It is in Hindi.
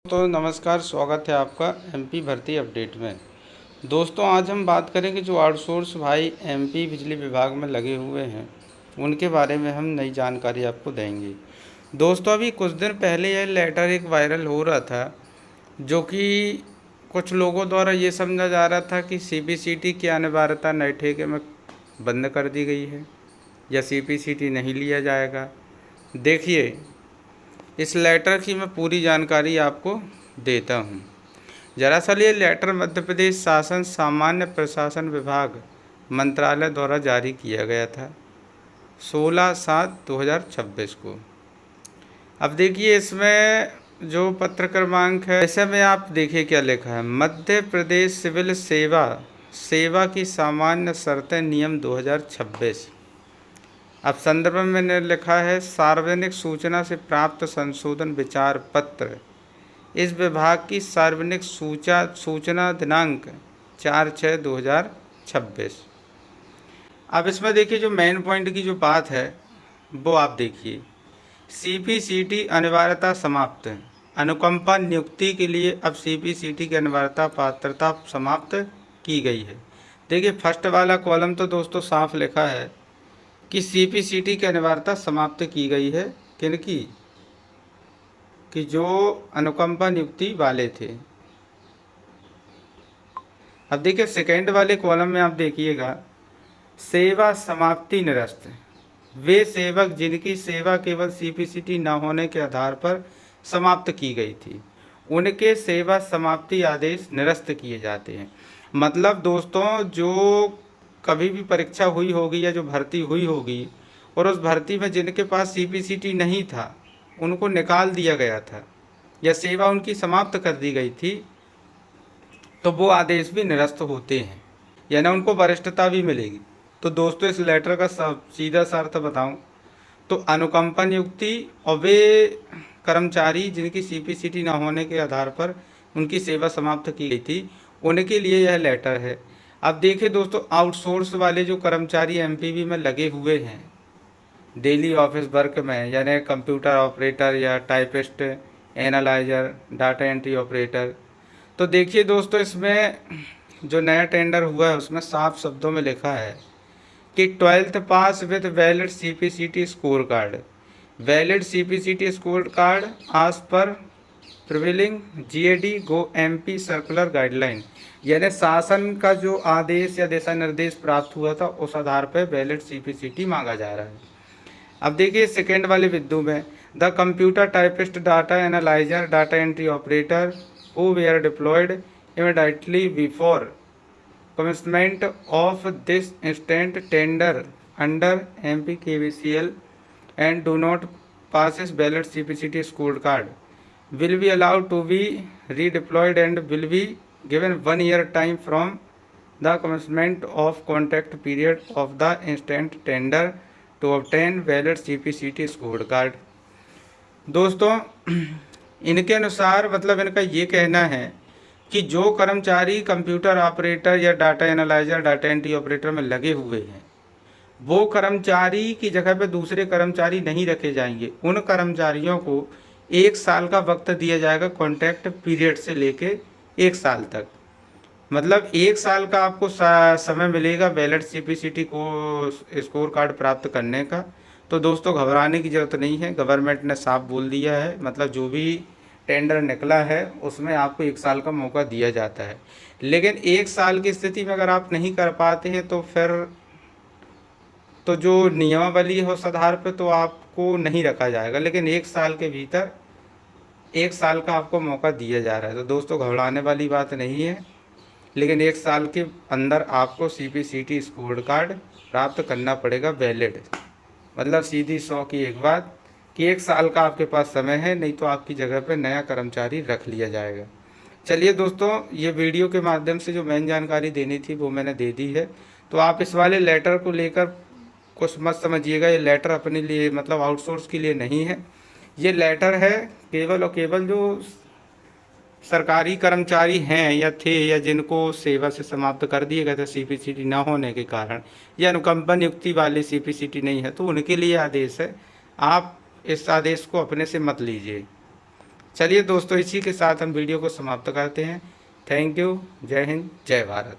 तो नमस्कार, स्वागत है आपका एमपी भर्ती अपडेट में। दोस्तों, आज हम बात करेंगे जो आउटसोर्स भाई एमपी बिजली विभाग में लगे हुए हैं उनके बारे में हम नई जानकारी आपको देंगे। दोस्तों, अभी कुछ दिन पहले यह लेटर एक वायरल हो रहा था, जो कि कुछ लोगों द्वारा ये समझा जा रहा था कि सीपीसीटी की अनिवार्यता नए ठेके में बंद कर दी गई है या सीपीसीटी नहीं लिया जाएगा। देखिए, इस लेटर की मैं पूरी जानकारी आपको देता हूँ। दरअसल ये लेटर मध्य प्रदेश शासन सामान्य प्रशासन विभाग मंत्रालय द्वारा जारी किया गया था 16/7/2026 को। अब देखिए, इसमें जो पत्र क्रमांक है, ऐसे में आप देखिए क्या लिखा है। मध्य प्रदेश सिविल सेवा सेवा की सामान्य शर्तें नियम 2026। अब संदर्भ में मैंने लिखा है, सार्वजनिक सूचना से प्राप्त संशोधन विचार पत्र इस विभाग की सार्वजनिक सूचना दिनांक 4/6/2026। अब इसमें देखिए, जो मेन पॉइंट की जो बात है वो आप देखिए। सीपीसीटी अनिवार्यता समाप्त है। अनुकंपा नियुक्ति के लिए अब सीपीसीटी की अनिवार्यता पात्रता समाप्त की गई है। देखिए, फर्स्ट वाला कॉलम तो दोस्तों साफ लिखा है कि सीपीसीटी की अनिवार्यता समाप्त की गई है। किनकी? कि जो अनुकंपा नियुक्ति वाले थे। अब देखिए, सेकेंड वाले कॉलम में आप देखिएगा, सेवा समाप्ति निरस्त। वे सेवक जिनकी सेवा केवल सीपीसीटी न होने के आधार पर समाप्त की गई थी, उनके सेवा समाप्ति आदेश निरस्त किए जाते हैं। मतलब दोस्तों, जो कभी भी परीक्षा हुई होगी या जो भर्ती हुई होगी और उस भर्ती में जिनके पास सीपीसीटी नहीं था उनको निकाल दिया गया था या सेवा उनकी समाप्त कर दी गई थी, तो वो आदेश भी निरस्त होते हैं, यानी उनको वरिष्ठता भी मिलेगी। तो दोस्तों, इस लेटर का सीधा सा अर्थ बताऊं तो अनुकंपा नियुक्ति और वे कर्मचारी जिनकी सीपीसीटी न होने के आधार पर उनकी सेवा समाप्त की गई थी, उनके लिए यह लेटर है। अब देखिए दोस्तों, आउटसोर्स वाले जो कर्मचारी एमपीवी में लगे हुए हैं डेली ऑफिस वर्क में, यानी कंप्यूटर ऑपरेटर या typist, analyser, data entry operator, तो देखिए दोस्तों, इसमें जो नया टेंडर हुआ है उसमें साफ शब्दों में लिखा है कि 12th pass with valid CPCT score card. Valid CPCT score card आज पर प्रिविलिंग जीएडी गो एमपी सर्कुलर गाइडलाइन, यानी शासन का जो आदेश या दिशा निर्देश प्राप्त हुआ था उस आधार पर वैलिड सीपीसीटी मांगा जा रहा है। अब देखिए, सेकेंड वाले बिंदु में, the computer typist, data analyser, data entry operator who were deployed immediately before commencement of this instant tender under MPKVCL and do not possess valid CPCT scored card will be allowed to be redeployed and will be given 1 year time from the commencement of contract period of the instant tender to obtain valid CPCT scored card। दोस्तों, इनके अनुसार मतलब इनका ये कहना है कि जो कर्मचारी कंप्यूटर ऑपरेटर या data analyser, data entry operator में लगे हुए हैं, वो कर्मचारी की जगह पे दूसरे कर्मचारी नहीं रखे जाएंगे। उन कर्मचारियों को 1 साल का वक्त दिया जाएगा, कॉन्ट्रैक्ट पीरियड से लेके 1 साल तक। मतलब 1 साल का आपको समय मिलेगा वैलिड सीपीसीटी को स्कोर कार्ड प्राप्त करने का। तो दोस्तों, घबराने की ज़रूरत नहीं है, गवर्नमेंट ने साफ बोल दिया है। मतलब जो भी टेंडर निकला है उसमें आपको 1 साल का मौका दिया जाता है, लेकिन 1 साल की स्थिति में अगर आप नहीं कर पाते हैं तो फिर तो जो नियमावली है उस आधार पर तो आपको नहीं रखा जाएगा, लेकिन 1 साल के भीतर 1 साल का आपको मौका दिया जा रहा है। तो दोस्तों, घबराने वाली बात नहीं है, लेकिन 1 साल के अंदर आपको सीपीसीटी स्कोर कार्ड प्राप्त करना पड़ेगा वैलिड। मतलब सीधी 100 की एक बात कि 1 साल का आपके पास समय है, नहीं तो आपकी जगह पे नया कर्मचारी रख लिया जाएगा। चलिए दोस्तों, ये वीडियो के माध्यम से जो मेन जानकारी देनी थी वो मैंने दे दी है। तो आप इस वाले लेटर को लेकर कुछ मत समझिएगा। ये लेटर अपने लिए मतलब आउटसोर्स के लिए नहीं है। ये लेटर है केवल और केवल जो सरकारी कर्मचारी हैं या थे या जिनको सेवा से समाप्त कर दिए गए थे सीपीसीटी न होने के कारण, या अनुकंपा नियुक्ति वाले सीपीसीटी नहीं है, तो उनके लिए आदेश है। आप इस आदेश को अपने से मत लीजिए। चलिए दोस्तों, इसी के साथ हम वीडियो को समाप्त करते हैं। Thank you. जय हिंद, जय भारत।